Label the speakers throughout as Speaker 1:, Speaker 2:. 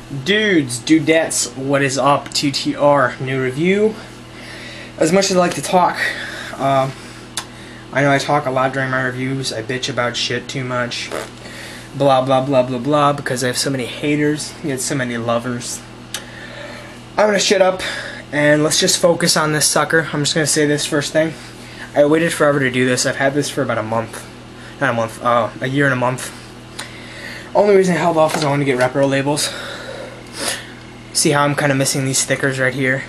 Speaker 1: Dudes, dudettes, what is up? TTR, new review. As much as I like to talk, I know I talk a lot during my reviews. I bitch about shit too much. Blah, blah, blah, blah, blah, because I have so many haters, yet so many lovers. I'm gonna shut up, and let's just focus on this sucker. I'm just gonna say this first thing. I waited forever to do this. I've had this for about a month. Not a month, a year and a month. Only reason I held off is I wanted to get repro labels. See how I'm kind of missing these stickers right here?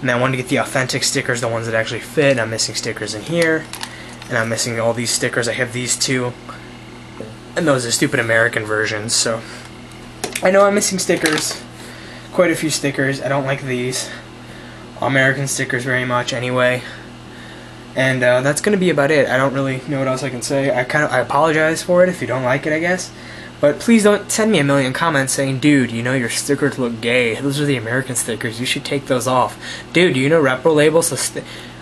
Speaker 1: And I wanted to get the authentic stickers, the ones that actually fit. I'm missing stickers in here. And I'm missing all these stickers. I have these two. And those are stupid American versions, so I know I'm missing stickers. Quite a few stickers. I don't like these American stickers very much anyway. And that's going to be about it. I don't really know what else I can say. I apologize for it if you don't like it, I guess. But please don't send me a million comments saying, dude, you know your stickers look gay. Those are the American stickers. You should take those off. Dude, do you know repro labels?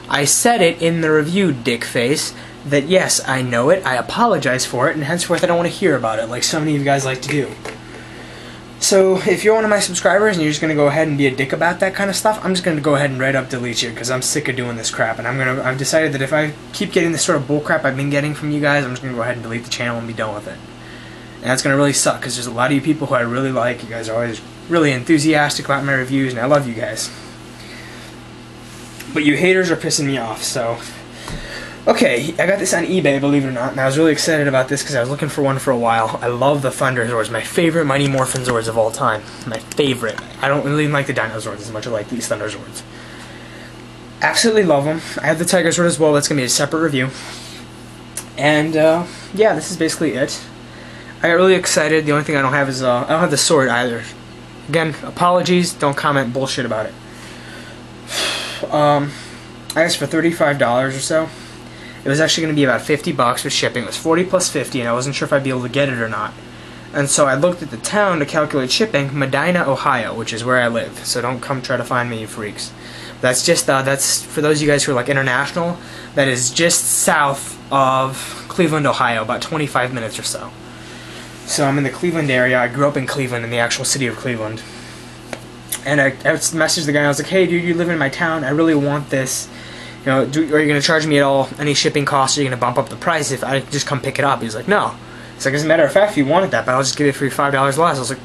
Speaker 1: I said it in the review, dickface, that yes, I know it. I apologize for it, and henceforth I don't want to hear about it like so many of you guys like to do. So if you're one of my subscribers and you're just going to go ahead and be a dick about that kind of stuff, I'm just going to go ahead and right up delete you because I'm sick of doing this crap. And I've decided that if I keep getting this sort of bullcrap I've been getting from you guys, I'm just going to go ahead and delete the channel and be done with it. And that's going to really suck because there's a lot of you people who I really like. You guys are always really enthusiastic about my reviews, and I love you guys. But you haters are pissing me off, so... Okay, I got this on eBay, believe it or not, and I was really excited about this because I was looking for one for a while. I love the Thunder Zords, my favorite Mighty Morphin Zords of all time. My favorite. I don't really like the Dino Zords as much as I like these Thunder Zords. Absolutely love them. I have the Tiger Zord as well. That's going to be a separate review. And, yeah, this is basically it. I got really excited. The only thing I don't have is, I don't have the sword either. Again, apologies. Don't comment bullshit about it. I asked for $35 or so. It was actually going to be about 50 bucks with shipping. It was 40 plus 50, and I wasn't sure if I'd be able to get it or not. And so I looked at the town to calculate shipping, Medina, Ohio, which is where I live. So don't come try to find me, you freaks. That's just, that's for those of you guys who are like international, that is just south of Cleveland, Ohio, about 25 minutes or so. So I'm in the Cleveland area. I grew up in Cleveland, in the actual city of Cleveland. And I messaged the guy, I was like, hey dude, you live in my town, I really want this. You know, are you going to charge me at all any shipping costs? Are you going to bump up the price if I just come pick it up? He's like, no. He's like, as a matter of fact, if you wanted that, but I'll just give it for you $5 less. I was like,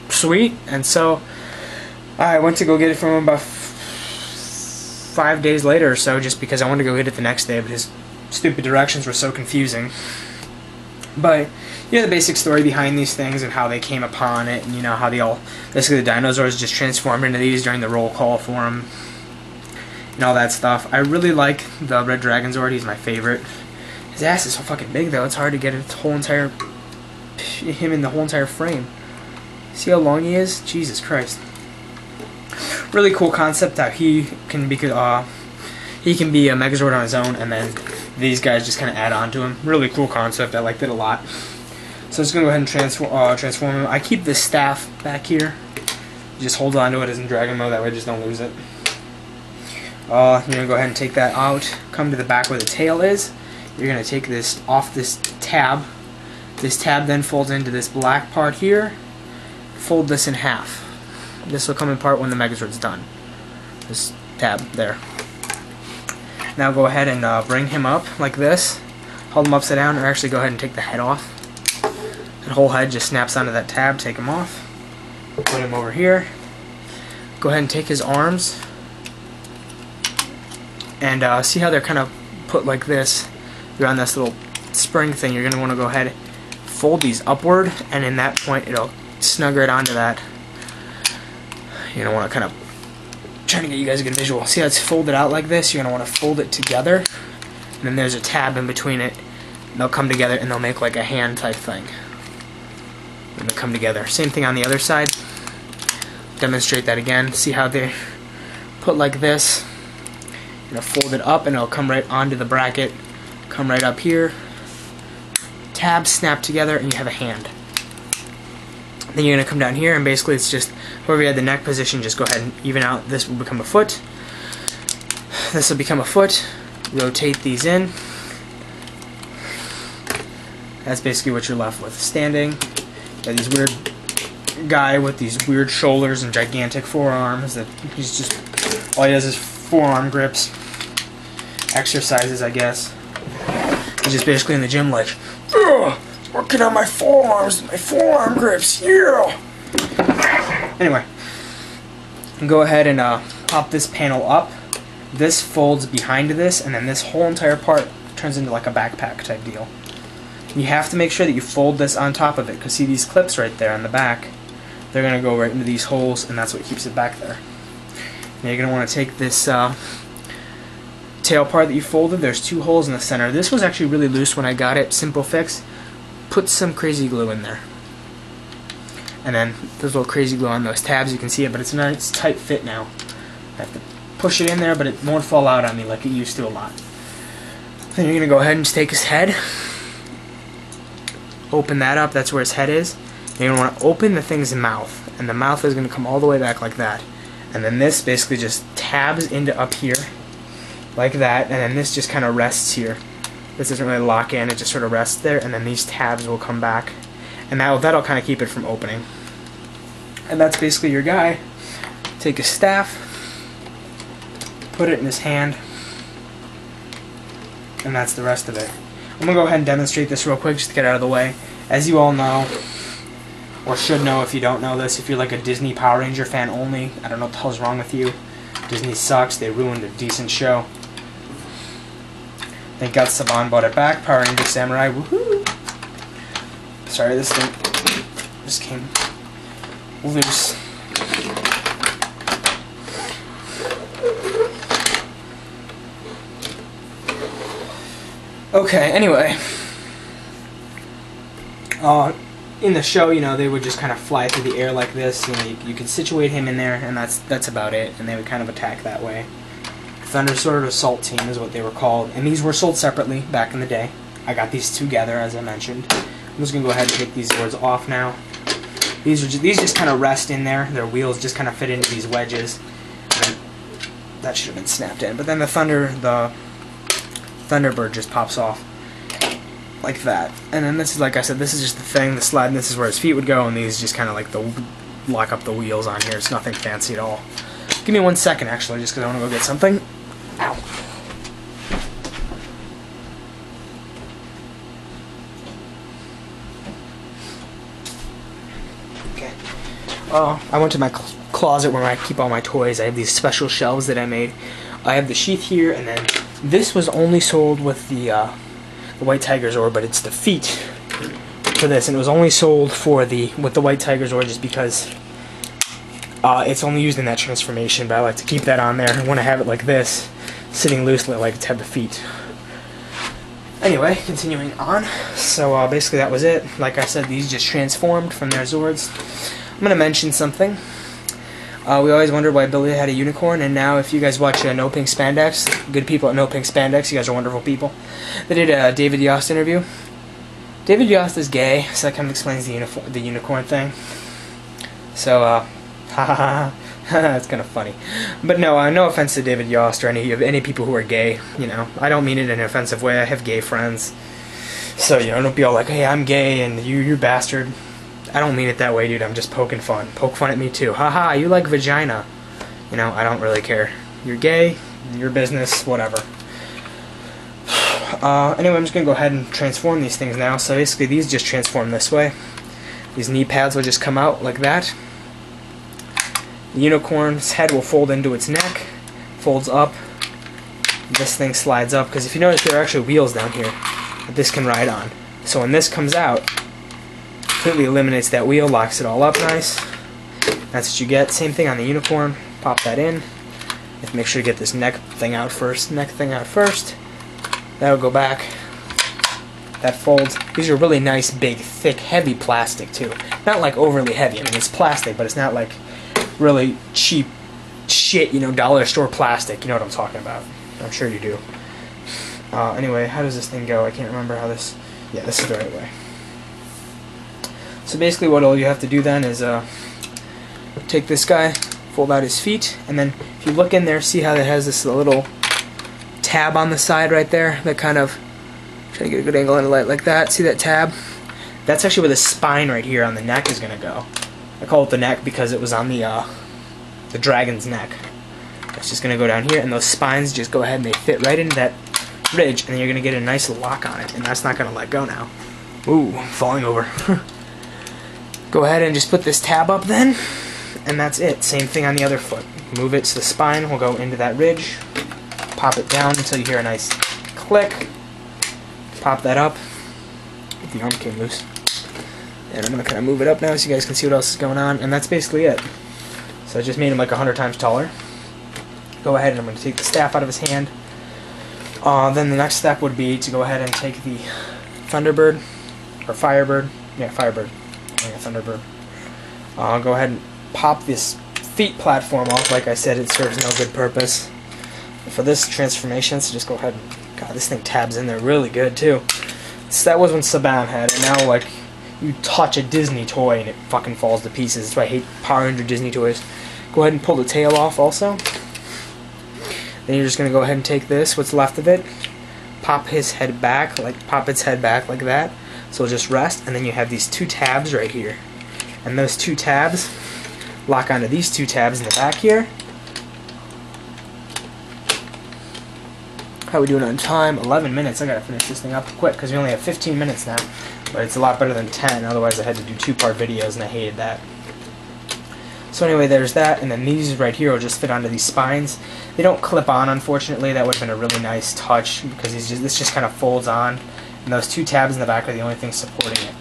Speaker 1: sweet. And so I went to go get it from him about 5 days later or so, just because I wanted to go get it the next day, but his stupid directions were so confusing. But you know the basic story behind these things and how they came upon it, and you know how they all, basically the Dino Zords just transformed into these during the roll call for them. And all that stuff. I really like the Red Dragon Zord. He's my favorite. His ass is so fucking big though. It's hard to get him in the whole entire frame. See how long he is? Jesus Christ. Really cool concept that he can be a Megazord on his own, and then these guys just kind of add on to him. Really cool concept. I liked it a lot. So I'm just gonna go ahead and transform him. I keep this staff back here. Just hold on to it as in Dragon Mode. That way, I just don't lose it. You're going to go ahead and take that out, come to the back where the tail is. You're going to take this off this tab. This tab then folds into this black part here. Fold this in half. This will come apart when the Megazord's done. This tab there. Now go ahead and bring him up like this. Hold him upside down, or actually go ahead and take the head off. The whole head just snaps onto that tab. Take him off. Put him over here. Go ahead and take his arms. And see how they're kind of put like this. They're on this little spring thing. You're going to want to go ahead, fold these upward, and in that point it'll snug right onto that. You're going to want to kind of, trying to get you guys a good visual. See how it's folded out like this? You're going to want to fold it together, and then there's a tab in between it. And they'll come together and they'll make like a hand type thing. And they'll come together. Same thing on the other side. Demonstrate that again. See how they're put like this. You know, fold it up and it'll come right onto the bracket, come right up here, tabs snap together, and you have a hand. Then you're going to come down here, and basically it's just, wherever you had the neck position, just go ahead and even out. This will become a foot. This will become a foot. Rotate these in. That's basically what you're left with. Standing. Got these weird guy with these weird shoulders and gigantic forearms that he's just, all he does is forearm grips, exercises, I guess. He's just basically in the gym like, ugh, working on my forearms, my forearm grips, yeah! Anyway, go ahead and pop this panel up. This folds behind this, and then this whole entire part turns into like a backpack type deal. You have to make sure that you fold this on top of it, because see these clips right there on the back, they're going to go right into these holes, and that's what keeps it back there. Now you're going to want to take this tail part that you folded, there's 2 holes in the center. This was actually really loose when I got it, simple fix. Put some crazy glue in there. And then there's a little crazy glue on those tabs, you can see it, but it's a nice tight fit now. I have to push it in there, but it won't fall out on me like it used to a lot. Then you're going to go ahead and just take his head, open that up, that's where his head is. And you're going to want to open the thing's mouth, and the mouth is going to come all the way back like that. And then this basically just tabs into up here, like that, and then this just kind of rests here. This doesn't really lock in, it just sort of rests there, and then these tabs will come back. And that'll kind of keep it from opening. And that's basically your guy. Take a staff, put it in his hand, and that's the rest of it. I'm going to go ahead and demonstrate this real quick just to get out of the way. As you all know, or should know if you don't know this, if you're like a Disney Power Ranger fan only, I don't know what the hell's wrong with you. Disney sucks, they ruined a decent show. Thank God Saban bought it back, Power Ranger Samurai, woohoo! Sorry, this thing just came loose. Okay, anyway. In the show, you know, they would just kind of fly through the air like this. You know, you could situate him in there, and that's about it. And they would kind of attack that way. Thunder Sword Assault Team is what they were called, and these were sold separately back in the day. I got these together, as I mentioned. I'm just gonna go ahead and take these Zords off now. These just kind of rest in there. Their wheels just kind of fit into these wedges. And that should have been snapped in, but then the Thunderbird just pops off like that. And then this is, like I said, this is just the thing, the slide, and this is where his feet would go, and these just kind of like lock up the wheels on here. It's nothing fancy at all. Give me 1 second, actually, just because I want to go get something. Ow. Okay. I went to my closet where I keep all my toys. I have these special shelves that I made. I have the sheath here, and then this was only sold with the White Tiger Zord, but it's the feet for this, and it was only sold with the White Tiger Zord just because it's only used in that transformation, but I like to keep that on there. And when I have it like this, sitting loosely, I like to have the feet. Anyway, continuing on. So basically that was it. Like I said, these just transformed from their Zords. I'm going to mention something. We always wondered why Billy had a unicorn, and now if you guys watch No Pink Spandex, good people at No Pink Spandex, you guys are wonderful people. They did a David Yost interview. David Yost is gay, so that kind of explains the unicorn thing. So, that's kind of funny. But no, no offense to David Yost or any people who are gay. You know, I don't mean it in an offensive way. I have gay friends, so you know, don't be all like, "Hey, I'm gay," and you bastard. I don't mean it that way, dude. I'm just poking fun. Poke fun at me too. Haha, you like vagina. You know, I don't really care. You're gay, your business, whatever. Anyway, I'm just going to go ahead and transform these things now. So basically, these just transform this way. These knee pads will just come out like that. The unicorn's head will fold into its neck. Folds up. This thing slides up, because if you notice, there are actually wheels down here that this can ride on. So when this comes out, completely eliminates that wheel, locks it all up nice. That's what you get. Same thing on the unicorn. Pop that in. You have to make sure to get this neck thing out first. That'll go back. That folds. These are really nice, big, thick, heavy plastic too. Not like overly heavy. I mean, it's plastic, but it's not like really cheap shit, you know, dollar store plastic. You know what I'm talking about. I'm sure you do. Anyway, how does this thing go? I can't remember how this... Yeah, this is the right way. So basically what all you have to do then is take this guy, fold out his feet, and then if you look in there, see how it has this little tab on the side right there that kind of, try to get a good angle on the light like that, see that tab? That's actually where the spine right here on the neck is going to go. I call it the neck because it was on the dragon's neck. It's just going to go down here, and those spines just go ahead and they fit right into that ridge, and then you're going to get a nice lock on it, and that's not going to let go now. Ooh, I'm falling over. Go ahead and just put this tab up then, and that's it. Same thing on the other foot. Move it so the spine will go into that ridge. Pop it down until you hear a nice click. Pop that up. The arm came loose. And I'm going to kind of move it up now so you guys can see what else is going on, and that's basically it. So I just made him like 100 times taller. Go ahead and I'm going to take the staff out of his hand. Then the next step would be to go ahead and take the Thunderbird, or Firebird. Yeah, Firebird. Yeah, Thunderbird. Go ahead and pop this feet platform off. Like I said, it serves no good purpose for this transformation, so just go ahead and... God, this thing tabs in there really good, too. So that was when Saban had it. Now, like, you touch a Disney toy and it fucking falls to pieces. That's why I hate Power Ranger Disney toys. Go ahead and pull the tail off also. Then you're just going to go ahead and take this, what's left of it, pop his head back, pop its head back like that, so it'll just rest, and then you have these two tabs right here. And those two tabs lock onto these two tabs in the back here. How are we doing on time? 11 minutes. I gotta finish this thing up quick because we only have 15 minutes now. But it's a lot better than 10, otherwise I had to do two-part videos and I hated that. So anyway, there's that, and then these right here will just fit onto these spines. They don't clip on, unfortunately. That would have been a really nice touch because this just kind of folds on, and those two tabs in the back are the only thing supporting it.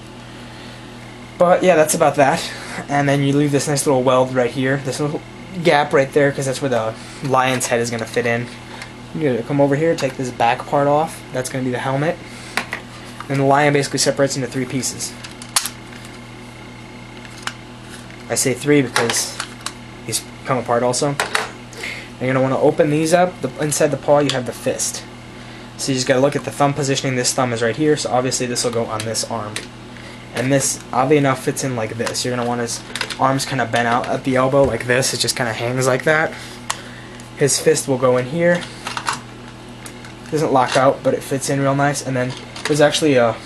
Speaker 1: But yeah, that's about that. And then you leave this nice little weld right here, this little gap right there, because that's where the lion's head is going to fit in. You're going to come over here, take this back part off. That's going to be the helmet. And the lion basically separates into three pieces. I say three because these come apart also. And you're going to want to open these up. Inside the paw you have the fist. So you just got to look at the thumb positioning. This thumb is right here, so obviously this will go on this arm. And this, oddly enough, fits in like this. You're going to want his arms kind of bent out at the elbow like this. It just kind of hangs like that. His fist will go in here. Doesn't lock out, but it fits in real nice. And then there's actually a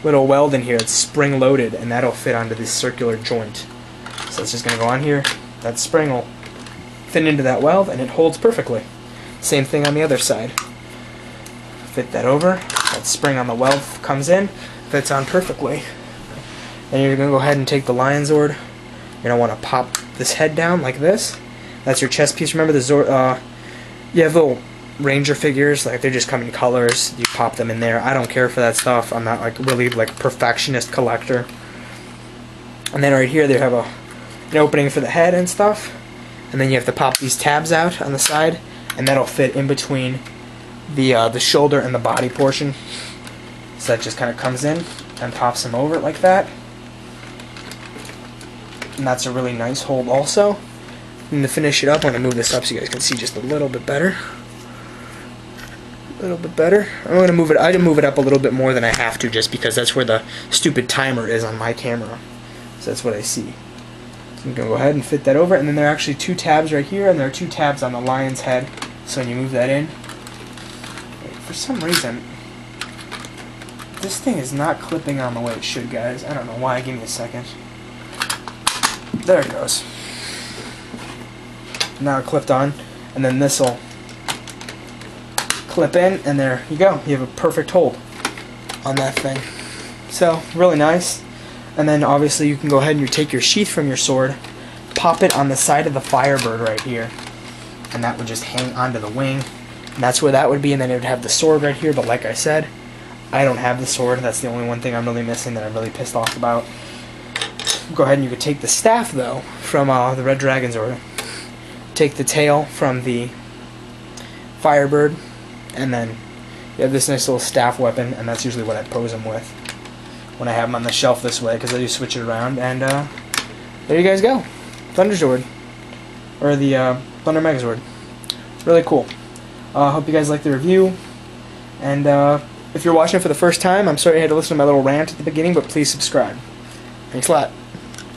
Speaker 1: little weld in here that's spring-loaded, and that'll fit onto this circular joint. So it's just going to go on here. That spring will fit into that weld, and it holds perfectly. Same thing on the other side. Fit that over. That spring on the weld comes in, fits on perfectly. And you're going to go ahead and take the Lion Zord. You're going to want to pop this head down like this. That's your chest piece. Remember the Zord? You have little Ranger figures, like they just come in colors. You pop them in there. I don't care for that stuff. I'm not like really like perfectionist collector. And then right here they have an opening for the head and stuff. And then you have to pop these tabs out on the side, and that'll fit in between the shoulder and the body portion. So that just kind of comes in and pops them over like that. And that's a really nice hold also. And to finish it up, I'm going to move this up so you guys can see just a little bit better. A little bit better. I'm going to move it. I can move it up a little bit more than I have to, just because that's where the stupid timer is on my camera. So that's what I see. So I'm going to go ahead and fit that over, and then there are actually two tabs right here, and there are two tabs on the lion's head. So when you move that in, for some reason, this thing is not clipping on the way it should, guys. I don't know why. Give me a second. There it goes. Now it clipped on, and then this will clip in, and there you go. You have a perfect hold on that thing. So really nice. And then obviously you can go ahead and you take your sheath from your sword, pop it on the side of the Firebird right here, and that would just hang onto the wing. And that's where that would be, and then it would have the sword right here. But like I said, I don't have the sword. That's the only one thing I'm really missing that I'm really pissed off about. Go ahead and you could take the staff though from the Red Dragon's order. Take the tail from the Firebird, and then you have this nice little staff weapon, and that's usually what I pose them with when I have them on the shelf this way, because I do switch it around. And there you guys go, Thunder Zord, or the Thunder Megazord. Really cool. Hope you guys liked the review, and if you're watching it for the first time, I'm sorry I had to listen to my little rant at the beginning, but please subscribe. Thanks a lot.